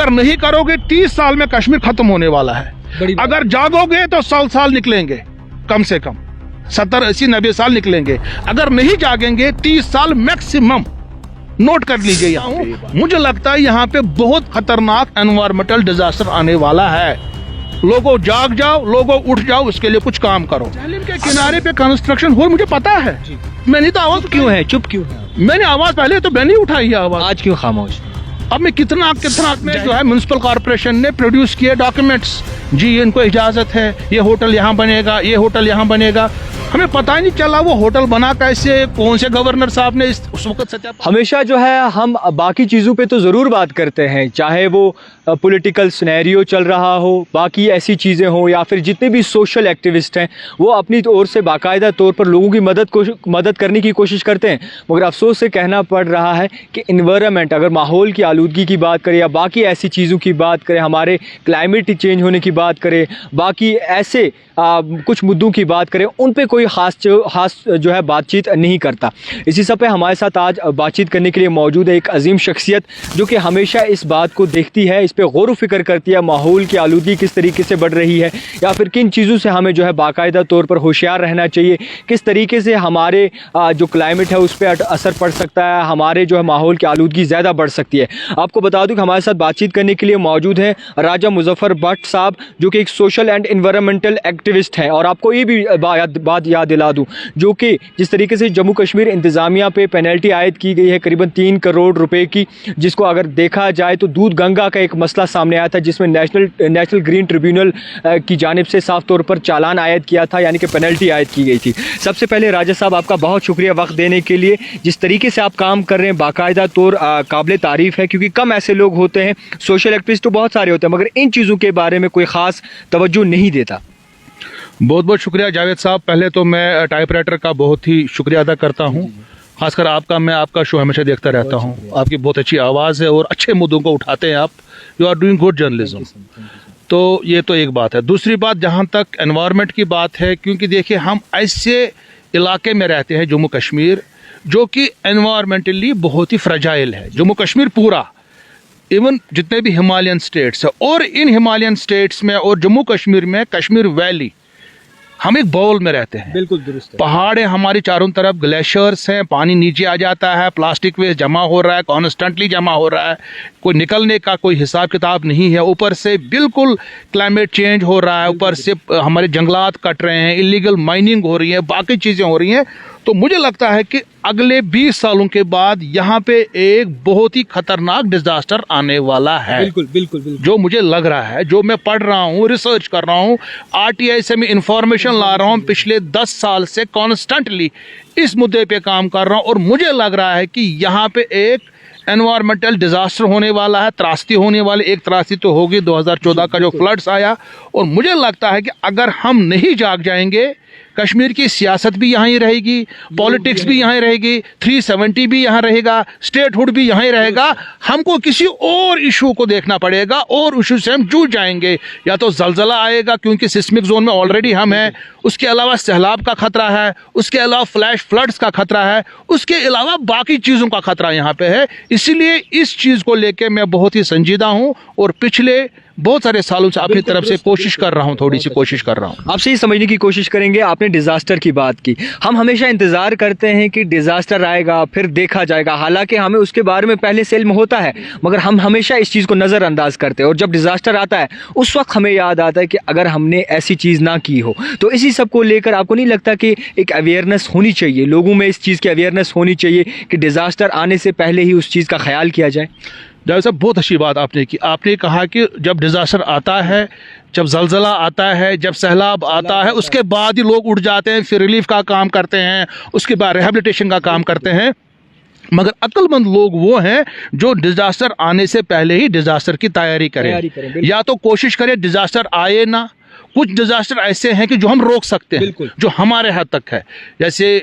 अगर नहीं करोगे 30 साल में कश्मीर खत्म होने वाला है। अगर जागोगे तो 100 साल निकलेंगे, कम से कम 70 80 90 साल निकलेंगे। अगर नहीं जागेंगे 30 साल मैक्सिमम। नोट कर लीजिए। यहाँ मुझे लगता है यहाँ पे बहुत खतरनाक एनवायरमेंटल डिजास्टर आने वाला है। लोगों जाग जाओ, लोगों उठ जाओ, उसके लिए कुछ काम करो। झेलम के किनारे पे कंस्ट्रक्शन हो, मुझे पता है। मैंने तो आवाज क्यों है, चुप क्यों है? मैंने आवाज पहले तो मैंने उठाई है आवाज, आज क्यों खामोश? अब मैं कितना में जो है म्युनिसिपल कॉर्पोरेशन ने प्रोड्यूस किए डॉक्यूमेंट्स, जी इनको इजाजत है, ये होटल यहाँ बनेगा, ये होटल यहाँ बनेगा। हमें पता ही नहीं चला वो होटल बना कैसे, कौन से गवर्नर साहब ने उस वक्त सत्यापन। हमेशा जो है हम बाकी चीज़ों पे तो ज़रूर बात करते हैं, चाहे वो पॉलिटिकल सिनेरियो चल रहा हो, बाकी ऐसी चीज़ें हो, या फिर जितने भी सोशल एक्टिविस्ट हैं वो अपनी ओर से बाकायदा तौर पर लोगों की मदद करने की कोशिश करते हैं। मगर अफसोस से कहना पड़ रहा है कि इन्वायरमेंट, अगर माहौल की आलूदगी की बात करें या बाकी ऐसी चीज़ों की बात करें, हमारे क्लाइमेट चेंज होने की बात करें, बाकी ऐसे कुछ मुद्दों की बात करें, उन पे कोई खास जो है बातचीत नहीं करता। इसी सब पे हमारे साथ आज बातचीत करने के लिए मौजूद है एक अजीम शख्सियत जो कि हमेशा इस बात को देखती है, इस पे गौर व फिक्र करती है, माहौल की आलूदगी किस तरीके से बढ़ रही है या फिर किन चीज़ों से हमें जो है बाकायदा तौर पर होशियार रहना चाहिए, किस तरीके से हमारे जो क्लाइमेट है उस पर असर पड़ सकता है, हमारे जो है माहौल की आलूदगी ज़्यादा बढ़ सकती है। आपको बता दूं कि हमारे साथ बातचीत करने के लिए मौजूद है राजा मुजफ्फर भट्ट साहब, जो कि एक सोशल एंड इन्वायरमेंटल एक्टिविस्ट हैं। और आपको ये भी बात याद दिला दूं, जो कि जिस तरीके से जम्मू कश्मीर इंतज़ामिया पे पेनल्टी आयद की गई है करीबन 3 करोड़ रुपए की, जिसको अगर देखा जाए तो दूध गंगा का एक मसला सामने आया था, जिसमें नेशनल ग्रीन ट्रिब्यूनल की जानिब से साफ तौर पर चालान आयद किया था, यानी कि पेनल्टी आयद की गई थी। सबसे पहले राजा साहब आपका बहुत शुक्रिया वक्त देने के लिए। जिस तरीके से आप काम कर रहे हैं बाकायदा तौर काबिल तारीफ़ है, क्योंकि कम ऐसे लोग होते हैं, सोशल एक्टिविस्ट तो बहुत सारे होते हैं, मगर इन चीज़ों के बारे में कोई ख़ास तवज्जो नहीं देता। बहुत बहुत शुक्रिया जावेद साहब। पहले तो मैं टाइपराइटर का बहुत ही शुक्रिया अदा करता हूँ, खासकर आपका। मैं आपका शो हमेशा देखता रहता हूँ, आपकी बहुत अच्छी आवाज़ है और अच्छे मुद्दों को उठाते हैं आप। You are doing good journalism. तो ये तो एक बात है। दूसरी बात, जहाँ तक एनवायरनमेंट की बात है, क्योंकि देखिए हम ऐसे इलाके में रहते हैं जम्मू कश्मीर जो कि एनवायरमेंटली बहुत ही फ्रेजाइल है। जम्मू कश्मीर पूरा, इवन जितने भी हिमालयन स्टेट्स है, और इन हिमालयन स्टेट्स में और जम्मू कश्मीर में कश्मीर वैली, हम एक बाउल में रहते हैं। बिल्कुल दुरुस्त है। पहाड़ है हमारी चारों तरफ, ग्लेशियर्स हैं, पानी नीचे आ जाता है, प्लास्टिक वेस्ट जमा हो रहा है, कॉन्स्टेंटली जमा हो रहा है, कोई निकलने का कोई हिसाब किताब नहीं है। ऊपर से बिल्कुल क्लाइमेट चेंज हो रहा है, ऊपर से हमारे जंगलात कट रहे हैं, इलीगल माइनिंग हो रही है, बाकी चीज़ें हो रही हैं। तो मुझे लगता है कि अगले 20 सालों के बाद यहाँ पे एक बहुत ही खतरनाक डिजास्टर आने वाला है। बिल्कुल बिल्कुल बिल्कुल, जो मुझे लग रहा है, जो मैं पढ़ रहा हूँ, रिसर्च कर रहा हूँ, आरटीआई से मैं इंफॉर्मेशन ला रहा हूँ, पिछले 10 साल से कॉन्स्टेंटली इस मुद्दे पे काम कर रहा हूँ, और मुझे लग रहा है कि यहाँ पे एक एनवायरमेंटल डिजास्टर होने वाला है, त्रासदी होने वाली। एक त्रासदी तो होगी 2014 का जो फ्लड्स आया, और मुझे लगता है कि अगर हम नहीं जाग जाएंगे, कश्मीर की सियासत भी यहाँ ही रहेगी, पॉलिटिक्स भी यहाँ ही रहेगी, 370 भी यहाँ रहेगा, स्टेटहुड भी यहाँ ही रहेगा। हमको किसी और इशू को देखना पड़ेगा और इशू से हम जूझ जाएंगे। या तो जलजला आएगा, क्योंकि सिस्मिक जोन में ऑलरेडी हम हैं, उसके अलावा सैलाब का खतरा है, उसके अलावा फ्लैश फ्लड्स का खतरा है, उसके अलावा बाकी चीज़ों का खतरा यहाँ पे है। इसीलिए इस चीज़ को लेकर मैं बहुत ही संजीदा हूँ, और पिछले बहुत सारे सालों से अपनी तरफ से कोशिश कर रहा हूँ, थोड़ी सी कोशिश कर रहा हूँ। आपसे ये समझने की कोशिश करेंगे, आपने डिजास्टर की बात की। हम हमेशा इंतजार करते हैं कि डिजास्टर आएगा फिर देखा जाएगा, हालांकि हमें उसके बारे में पहले से इल्म होता है, मगर हम हमेशा इस चीज़ को नज़रअंदाज करते हैं। और जब डिजास्टर आता है उस वक्त हमें याद आता है कि अगर हमने ऐसी चीज़ ना की हो। तो इसी सब को लेकर आपको नहीं लगता कि एक अवेयरनेस होनी चाहिए, लोगों में इस चीज़ की अवेयरनेस होनी चाहिए कि डिजास्टर आने से पहले ही उस चीज़ का ख्याल किया जाए? जावेद साहब, बहुत अच्छी बात आपने की। आपने कहा कि जब डिजास्टर आता है, जब जलजला आता है, जब सैलाब आता है, उसके बाद ही लोग उठ जाते हैं, फिर रिलीफ का काम करते हैं, उसके बाद रिहेबिलिटेशन का काम करते हैं। मगर अक्लमंद लोग वो हैं जो डिजास्टर आने से पहले ही डिजास्टर की तैयारी करें। या तो कोशिश करें डिजास्टर आए ना, कुछ डिजास्टर ऐसे हैं कि जो हम रोक सकते हैं, जो हमारे हद तक है, जैसे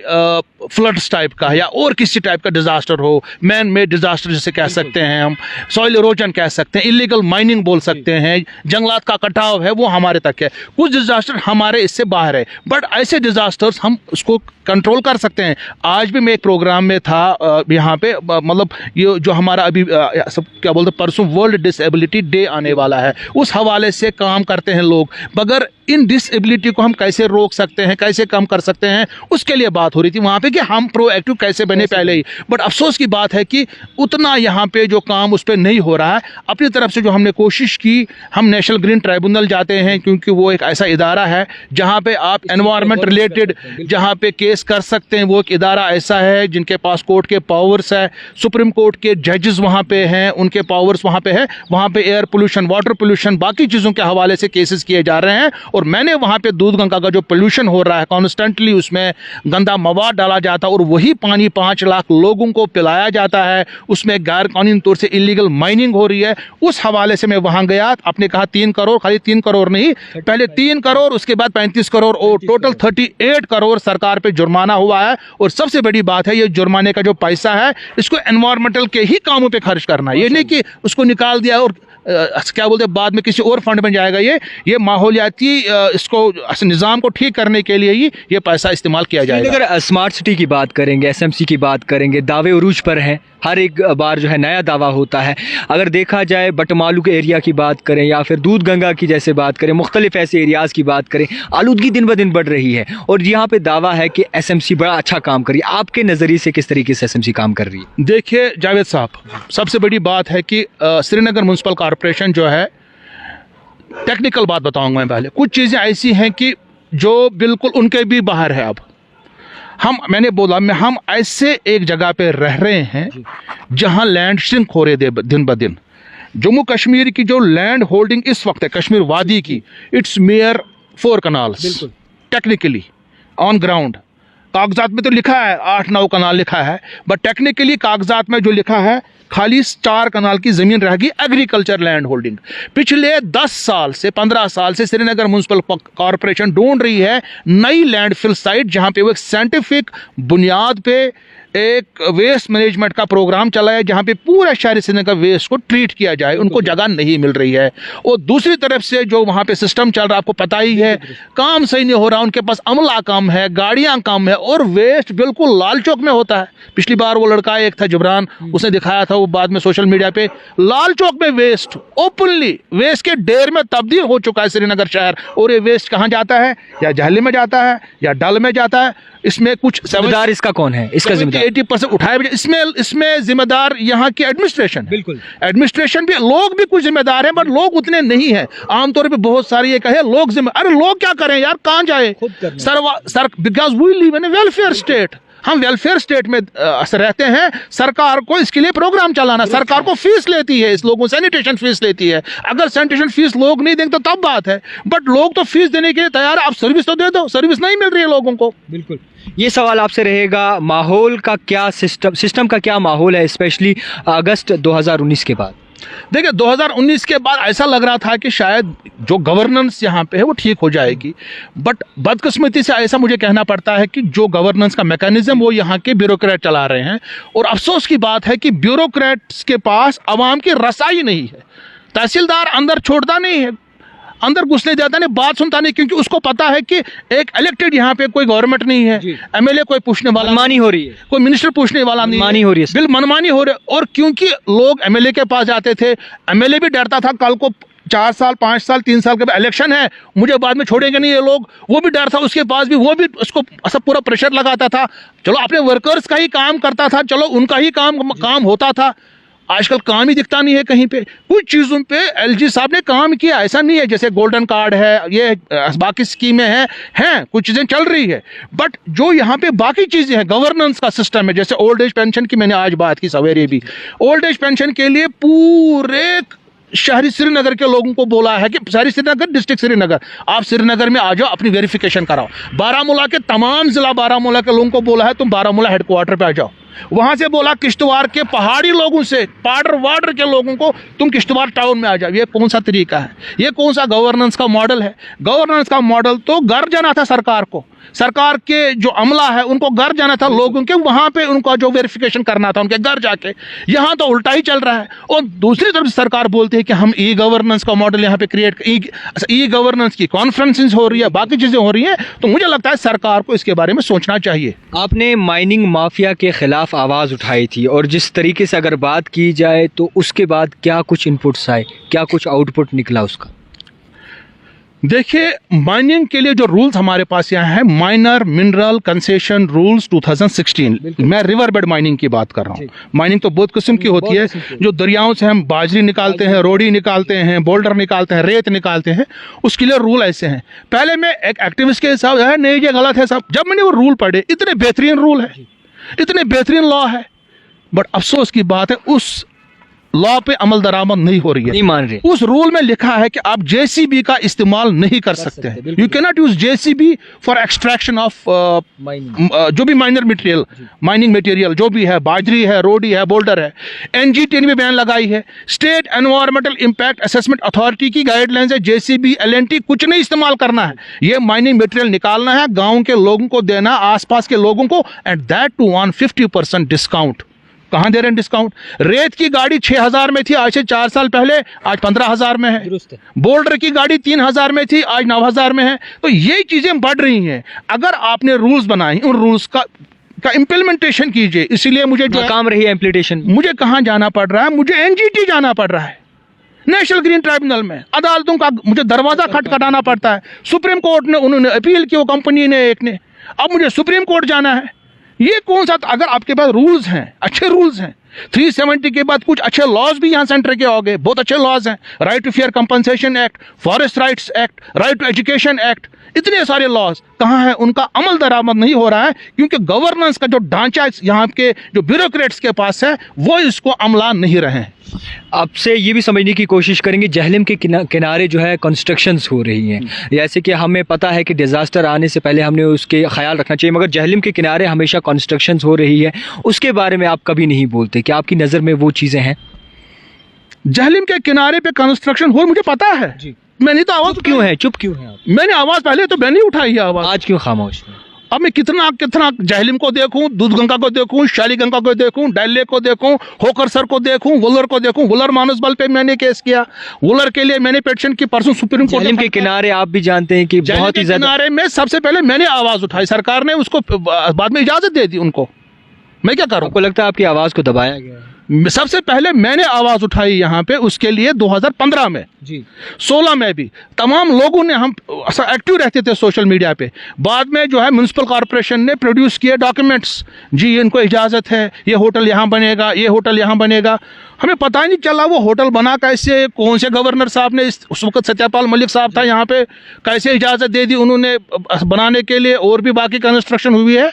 फ्लड्स टाइप का या और किसी टाइप का डिजास्टर हो, मैन मेड डिजास्टर जिसे कह सकते हैं हम, सॉइल इरोजन कह सकते हैं, इलीगल माइनिंग बोल सकते हैं, जंगलात का कटाव है, वो हमारे तक है। कुछ डिजास्टर हमारे इससे बाहर है, बट ऐसे डिजास्टर्स हम उसको कंट्रोल कर सकते हैं। आज भी मैं एक प्रोग्राम में था यहाँ पे, मतलब ये जो हमारा अभी सब क्या बोलते हैं, परसों वर्ल्ड डिसेबिलिटी डे आने वाला है, उस हवाले से काम करते हैं लोग। मगर इन डिसेबिलिटी को हम कैसे रोक सकते हैं, कैसे कम कर सकते हैं, उसके लिए बात हो रही थी वहाँ पे कि हम प्रोएक्टिव कैसे बने पहले ही। बट अफसोस की बात है कि उतना यहाँ पे जो काम उस पर नहीं हो रहा है। अपनी तरफ से जो हमने कोशिश की, हम नेशनल ग्रीन ट्राइब्यूनल जाते हैं, क्योंकि वो एक ऐसा इदारा है जहाँ पे आप एनवायरनमेंट रिलेटेड जहाँ पे केस कर सकते हैं, वो एक इदारा ऐसा है जिनके पास कोर्ट के पावर्स है, सुप्रीम कोर्ट के जजेस वहाँ पे हैं, उनके पावर्स वहाँ पे है। वहाँ पे एयर पोल्यूशन, वाटर पोल्यूशन, बाकी चीज़ों के हवाले से केसेस किए जा रहे हैं। और मैंने वहाँ पे दूध गंगा का जो पोल्यूशन हो रहा है, कॉन्स्टेंटली उसमें गंदा मवाद डाला जाता है और वही पानी 5 लाख लोगों को पिलाया जाता है, उसमें गैर कानूनी तौर से इलीगल माइनिंग हो रही है। उस हवाले से मैं वहाँ गया। आपने कहा 3 करोड़, खाली 3 करोड़ नहीं, पहले 3 करोड़, उसके बाद 35 करोड़ और टोटल 38 करोड़ सरकार पे जुर्माना हुआ है। और सबसे बड़ी बात है, ये जुर्माने का जो पैसा है, इसको एनवायरमेंटल के ही कामों पे खर्च करना है। ये नहीं कि उसको निकाल दिया और क्या बोलते हैं बाद में किसी और फंड में जाएगा। ये माहौलियाती इसको निज़ाम को ठीक करने के लिए ही ये पैसा इस्तेमाल किया जाएगा। अगर स्मार्ट सिटी की बात करेंगे, एसएमसी की बात करेंगे, दावे उरूज पर हैं, हर एक बार जो है नया दावा होता है। अगर देखा जाए बटमालू के एरिया की बात करें या फिर दूध गंगा की जैसे बात करें, मुख्तलिफ ऐसे एरियाज़ की बात करें, आलूदगी दिन ब दिन बढ़ रही है और यहाँ पे दावा है कि एसएमसी बड़ा अच्छा काम कर रही है। आपके नज़रिए से किस तरीके से एसएमसी काम कर रही है? देखिए जावेद साहब, सबसे बड़ी बात है कि श्रीनगर म्युनिसिपल कॉरपोरेशन जो है, टेक्निकल बात बताऊंगा मैं पहले। कुछ चीज़ें ऐसी हैं कि जो बिल्कुल उनके भी बाहर है। अब मैंने बोला हम ऐसे एक जगह पे रह रहे हैं जहां लैंड श्रिंक हो रहे दिन ब दिन। जम्मू कश्मीर की जो लैंड होल्डिंग इस वक्त है कश्मीर वादी की, it's mayor 4 canals technically on ground. कागजात में तो लिखा है 8-9 कनाल लिखा है, बट टेक्निकली कागजात में जो लिखा है खाली 4 कनाल की ज़मीन रहेगी एग्रीकल्चर लैंड होल्डिंग। पिछले 10 साल से 15 साल से श्रीनगर म्युनिसिपल कॉरपोरेशन ढूंढ रही है नई लैंडफिल साइट, जहां पे वो एक साइंटिफिक बुनियाद पे एक वेस्ट मैनेजमेंट का प्रोग्राम चला है, जहां पे पूरा शहरी श्रीनगर वेस्ट को ट्रीट किया जाए। उनको जगह नहीं मिल रही है। और दूसरी तरफ से जो वहां पे सिस्टम चल रहा है, आपको पता ही है, काम सही नहीं हो रहा। उनके पास अमला कम है, गाड़ियां कम है और वेस्ट बिल्कुल लाल चौक में होता है। पिछली बार वो लड़का एक था जबरान, उसने दिखाया था, वो बाद में सोशल मीडिया पे, लाल चौक में वेस्ट ओपनली वेस्ट के ढेर में तब्दील हो चुका है श्रीनगर शहर। और ये वेस्ट कहाँ जाता है? या जहली में जाता है या डल में जाता है। इसमें कुछ जिम्मेदार इसका कौन है? इसका जिम्मेदार 80% उठाया। इसमें जिम्मेदार यहाँ की एडमिनिस्ट्रेशन। बिल्कुल, एडमिनिस्ट्रेशन भी, लोग भी कुछ जिम्मेदार हैं, बट लोग उतने नहीं हैं। आमतौर पे बहुत सारे ये कहे लोग अरे लोग क्या करें यार, कहाँ जाए sir, because we live in a welfare state. हम वेलफेयर स्टेट में रहते हैं। सरकार को इसके लिए प्रोग्राम चलाना, सरकार को फीस लेती है, इस लोगों सैनिटेशन फीस लेती है। अगर सैनिटेशन फीस लोग नहीं देंगे तो तब बात है, बट लोग तो फीस देने के लिए तैयार है। आप सर्विस तो दे दो, सर्विस नहीं मिल रही है लोगों को। बिल्कुल, ये सवाल आपसे रहेगा, माहौल का क्या सिस्टम का क्या माहौल है, स्पेशली अगस्त 2019 के बाद? देखिए 2019 के बाद ऐसा लग रहा था कि शायद जो गवर्नेंस यहाँ पे है वो ठीक हो जाएगी, बट बदकिस्मती से ऐसा मुझे कहना पड़ता है कि जो गवर्नेंस का मैकेनिज्म वो यहाँ के ब्यूरोक्रेट चला रहे हैं। और अफसोस की बात है कि ब्यूरोक्रेट्स के पास आवाम की रसाई नहीं है। तहसीलदार अंदर छोड़ता नहीं है, अंदर घुसने जाता नहीं, बात सुनता नहीं, क्योंकि उसको पता है कि एक इलेक्टेड यहाँ पे कोई गवर्नमेंट नहीं है, एमएलए कोई पूछने वाला, मनमानी हो रही है, कोई मिनिस्टर पूछने वाला नहीं, मनमानी हो रही है, बिल मनमानी हो रही है। और क्योंकि लोग एमएलए के पास जाते थे, एमएलए भी डरता था कल को 4 साल 5 साल 3 साल के बाद इलेक्शन है, मुझे बाद में छोड़ेंगे नहीं ये लोग, वो भी डर था उसके पास भी, वो भी उसको सब पूरा प्रेशर लगाता था। चलो अपने वर्कर्स का ही काम करता था, चलो उनका ही काम होता था। आजकल काम ही दिखता नहीं है कहीं पे। कुछ चीज़ों पे एलजी साहब ने काम किया, ऐसा नहीं है, जैसे गोल्डन कार्ड है, ये बाकी स्कीमें हैं, कुछ चीज़ें चल रही है, बट जो यहाँ पे बाकी चीज़ें हैं, गवर्नेंस का सिस्टम है, जैसे ओल्ड एज पेंशन की मैंने आज बात की सवेरे भी। ओल्ड एज पेंशन के लिए पूरे शहरी श्रीनगर के लोगों को बोला है कि शहरी श्रीनगर, डिस्ट्रिक्ट श्रीनगर, आप श्रीनगर में आ जाओ, अपनी वेरिफिकेशन कराओ। बारामूला के तमाम जिला बारामूला के लोगों को बोला है तुम बारामूला हेडक्वार्टर पे आ जाओ, वहां से बोला किश्तवाड़ के पहाड़ी लोगों से, पाडर वाडर के लोगों को तुम किश्तवाड़ टाउन में आ जाओ। ये कौन सा तरीका है? ये कौन सा गवर्नेंस का मॉडल है? गवर्नेंस का मॉडल तो घर जाना था सरकार को, सरकार के जो अमला है उनको घर जाना था लोगों के, वहां पे उनका जो वेरिफिकेशन करना था उनके घर जाके। यहाँ तो उल्टा ही चल रहा है। और दूसरी तरफ सरकार बोलती है कि हम ई गवर्नेंस का मॉडल यहाँ पे क्रिएट, ई गवर्नेंस की कॉन्फ्रेंसेस हो रही है, बाकी चीजें हो रही हैं। तो मुझे लगता है सरकार को इसके बारे में सोचना चाहिए। आपने माइनिंग माफिया के खिलाफ आवाज़ उठाई थी, और जिस तरीके से अगर बात की जाए तो उसके बाद क्या कुछ इनपुट्स आए, क्या कुछ आउटपुट निकला उसका? देखिए, माइनिंग के लिए जो रूल्स हमारे पास यहाँ है, माइनर मिनरल कंसेशन रूल्स 2016, मैं रिवर बेड माइनिंग की बात कर रहा हूँ। माइनिंग तो बहुत किस्म की होती है, जो दरियाओं से हम बाजरी निकालते हैं, रोडी निकालते हैं, बोल्डर निकालते हैं, रेत निकालते हैं, उसके लिए रूल ऐसे हैं। पहले मैं एक एक्टिविस्ट के हिसाब से नहीं ये गलत है साहब, जब मैंने वो रूल पढ़े, इतने बेहतरीन रूल है, इतने बेहतरीन लॉ है, बट अफसोस की बात है उस लॉ पे अमल दरामद नहीं हो रही है, नहीं मान रहे। उस रूल में लिखा है कि आप जेसीबी का इस्तेमाल नहीं कर सकते हैं। You can not use JCB for extraction of जो भी माइनर मटेरियल, माइनिंग मटेरियल जो भी है, बाजरी है, रोडी है, बोल्डर है। एनजीटी ने भी बैन लगाई है। State environmental impact assessment authority की गाइडलाइंस है, जेसीबी एलएनटी कुछ नहीं इस्तेमाल करना है। ये माइनिंग मटेरियल निकालना है, गाँव के लोगों को देना, आसपास के लोगों को, and that too on 50% discount. कहाँ दे रहे हैं डिस्काउंट? रेत की गाड़ी 6,000 में थी आज से 4 साल पहले, आज 15,000 में है। बोल्डर की गाड़ी 3,000 में थी, आज 9,000 में है। तो ये चीजें बढ़ रही हैं। अगर आपने रूल्स बनाए, उन रूल्स का इम्प्लीमेंटेशन कीजिए। इसीलिए मुझे जो काम रही है इम्प्लीमेंटेशन, मुझे कहाँ जाना पड़ रहा है? मुझे एनजीटी जाना पड़ रहा है, नेशनल ग्रीन ट्राइब्यूनल में। अदालतों का मुझे दरवाजा खटखटाना पड़ता है। सुप्रीम कोर्ट ने, उन्होंने अपील की, वो कंपनी ने, एक ने, अब मुझे सुप्रीम कोर्ट जाना है। ये कौन सा? अगर आपके पास रूल्स हैं, अच्छे रूल्स हैं, 370 के बाद कुछ अच्छे लॉज भी यहाँ सेंटर के हो गए, बहुत अच्छे लॉज हैं, right to fair compensation act, forest rights act, right to education act, इतने सारे लॉज कहाँ हैं? उनका अमल दरामद नहीं हो रहा है, क्योंकि गवर्नेंस का जो ढांचा यहाँ के जो ब्यूरोक्रेट्स के पास है वो इसको अमला नहीं रहे हैं। आपसे ये भी समझने की कोशिश करेंगे, जहलम के किनारे जो है कंस्ट्रक्शंस हो रही हैं, जैसे कि हमें पता है कि डिज़ास्टर आने से पहले हमने उसके ख्याल रखना चाहिए, मगर जहलम के किनारे हमेशा कंस्ट्रक्शंस हो रही है, उसके बारे में आप कभी नहीं बोलते। क्या आपकी नज़र में वो चीज़ें हैं? जहलम के किनारे पे कंस्ट्रक्शन हो, मुझे पता है जी। मैंने तो आवाज़ क्यों है, चुप क्यों है आप? मैंने आवाज़ पहले तो मैंने उठाई है आवाज़, आज क्यों खामोश है? अब मैं कितना जहलिम को देखूं, दूधगंगा को देखूं, शालीगंगा को देखूं, डैले को देखूं, होकरसर को देखूं, वुलर को देखूं। वुलर मानसबल पे मैंने केस किया, वुलर के लिए मैंने पिटीशन की परसों सुप्रीम कोर्ट। जहलिम के किनारे आप भी जानते हैं कि बहुत ही ज्यादा किनारे में सबसे पहले मैंने आवाज उठाई, सरकार ने उसको बाद में इजाजत दे दी उनको। मैं क्या करूं? आपको लगता है आपकी आवाज को दबाया गया है? सबसे पहले मैंने आवाज उठाई यहाँ पे, उसके लिए 2015 में जी, 16 में भी तमाम लोगों ने, हम एक्टिव रहते थे सोशल मीडिया पे। बाद में जो है म्युनिसिपल कॉर्पोरेशन ने प्रोड्यूस किए डॉक्यूमेंट्स, जी इनको इजाज़त है, ये होटल यहाँ बनेगा, ये होटल यहाँ बनेगा। हमें पता ही नहीं चला वो होटल बना कैसे, कौन से गवर्नर साहब ने, उस वक्त सत्यपाल मलिक साहब था यहाँ पे, कैसे इजाज़त दे दी उन्होंने बनाने के लिए। और भी बाकी कंस्ट्रक्शन हुई है,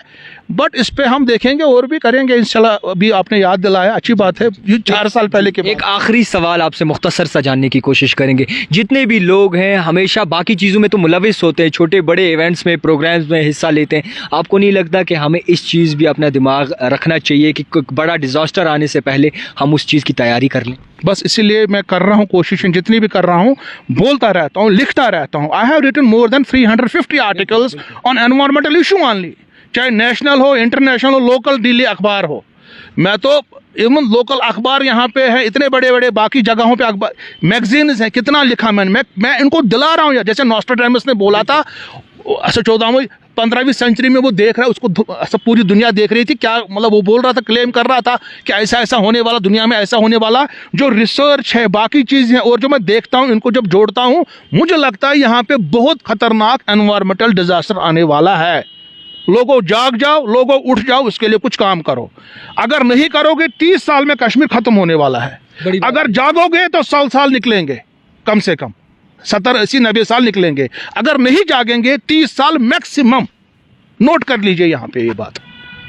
बट इस पे हम देखेंगे और भी करेंगे इंशाल्लाह। अभी आपने याद दिलाया, अच्छी बात है, ये 4 साल पहले के। एक आखिरी सवाल आपसे मुख्तसर सा जानने की कोशिश करेंगे। जितने भी लोग हैं हमेशा बाकी चीज़ों में तो मुलविस होते हैं, छोटे बड़े इवेंट्स में, प्रोग्राम्स में हिस्सा लेते हैं, आपको नहीं लगता कि हमें इस चीज़ भी अपना दिमाग रखना चाहिए कि कोई बड़ा डिज़ास्टर आने से पहले हम उस चीज़ की तैयारी कर लें? बस इसीलिए मैं कर रहा हूँ कोशिशें, जितनी भी कर रहा हूँ, बोलता रहता हूँ, लिखता रहता हूँ। I have written more than 350 articles on environmental issue only, चाहे नेशनल हो, इंटरनेशनल हो, लोकल दिल्ली अखबार हो। मैं तो इवन लोकल अखबार यहाँ पे है, इतने बड़े बड़े बाकी जगहों पे अखबार, मैगजीन्स हैं, कितना लिखा मैं इनको दिला रहा हूँ। जैसे नॉस्ट्राडामस ने बोला था, अच्छा 14वीं 15वीं सेंचुरी में वो देख रहा है, उसको सब पूरी दुनिया देख रही थी, क्या मतलब वो बोल रहा था, क्लेम कर रहा था कि ऐसा ऐसा होने वाला, दुनिया में ऐसा होने वाला। जो रिसर्च है, बाकी चीज़ है, और जो मैं देखता हूँ, इनको जब जोड़ता हूँ, मुझे लगता है यहाँ पे बहुत खतरनाक एनवायरमेंटल डिजास्टर आने वाला है। लोगों जाग जाओ, लोगों उठ जाओ, उसके लिए कुछ काम करो। अगर नहीं करोगे 30 साल में कश्मीर खत्म होने वाला है। अगर जागोगे तो 100 साल निकलेंगे, कम से कम 70 80 90 साल निकलेंगे। अगर नहीं जागेंगे 30 साल मैक्सिमम। नोट कर लीजिए यहाँ पे ये बात।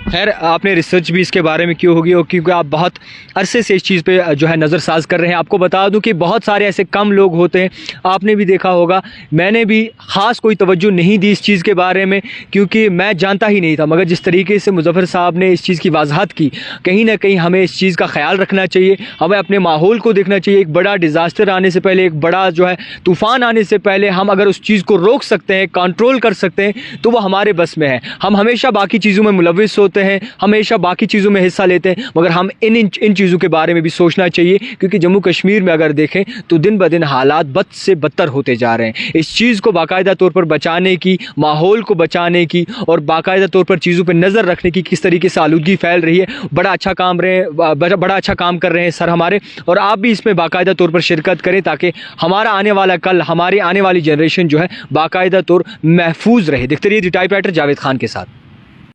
खैर आपने रिसर्च भी इसके बारे में की होगी, और क्योंकि आप बहुत अरसे से इस चीज़ पे जो है नज़रसाज कर रहे हैं। आपको बता दूं कि बहुत सारे ऐसे कम लोग होते हैं, आपने भी देखा होगा, मैंने भी ख़ास कोई तवज्जो नहीं दी इस चीज़ के बारे में क्योंकि मैं जानता ही नहीं था। मगर जिस तरीके से मुज़फ़्फ़र साहब ने इस चीज़ की वजाहत की, कहीं ना कहीं हमें इस चीज़ का ख्याल रखना चाहिए, हमें अपने माहौल को देखना चाहिए। एक बड़ा डिज़ास्टर आने से पहले, एक बड़ा जो है तूफ़ान आने से पहले हम अगर उस चीज़ को रोक सकते हैं, कंट्रोल कर सकते हैं, तो वो हमारे बस में है। हम हमेशा बाकी चीज़ों में मुलविस होते हैं, हमेशा बाकी चीज़ों में हिस्सा लेते हैं, मगर हम इन चीज़ों के बारे में भी सोचना चाहिए क्योंकि जम्मू कश्मीर में अगर देखें तो दिन ब दिन हालात बद से बदतर होते जा रहे हैं। इस चीज़ को बाकायदा तौर पर बचाने की, माहौल को बचाने की और बाकायदा तौर पर चीज़ों पर नज़र रखने की, किस तरीके से आलूदगी फैल रही है, बड़ा अच्छा काम कर रहे हैं सर हमारे। और आप भी इसमें बाकायदा तौर पर शिरकत करें ताकि हमारा आने वाला कल, हमारी आने वाली जनरेशन जो है बाकायदा तौर महफूज रहे। देखते रहिए द टाइपराइटर जावेद खान के साथ।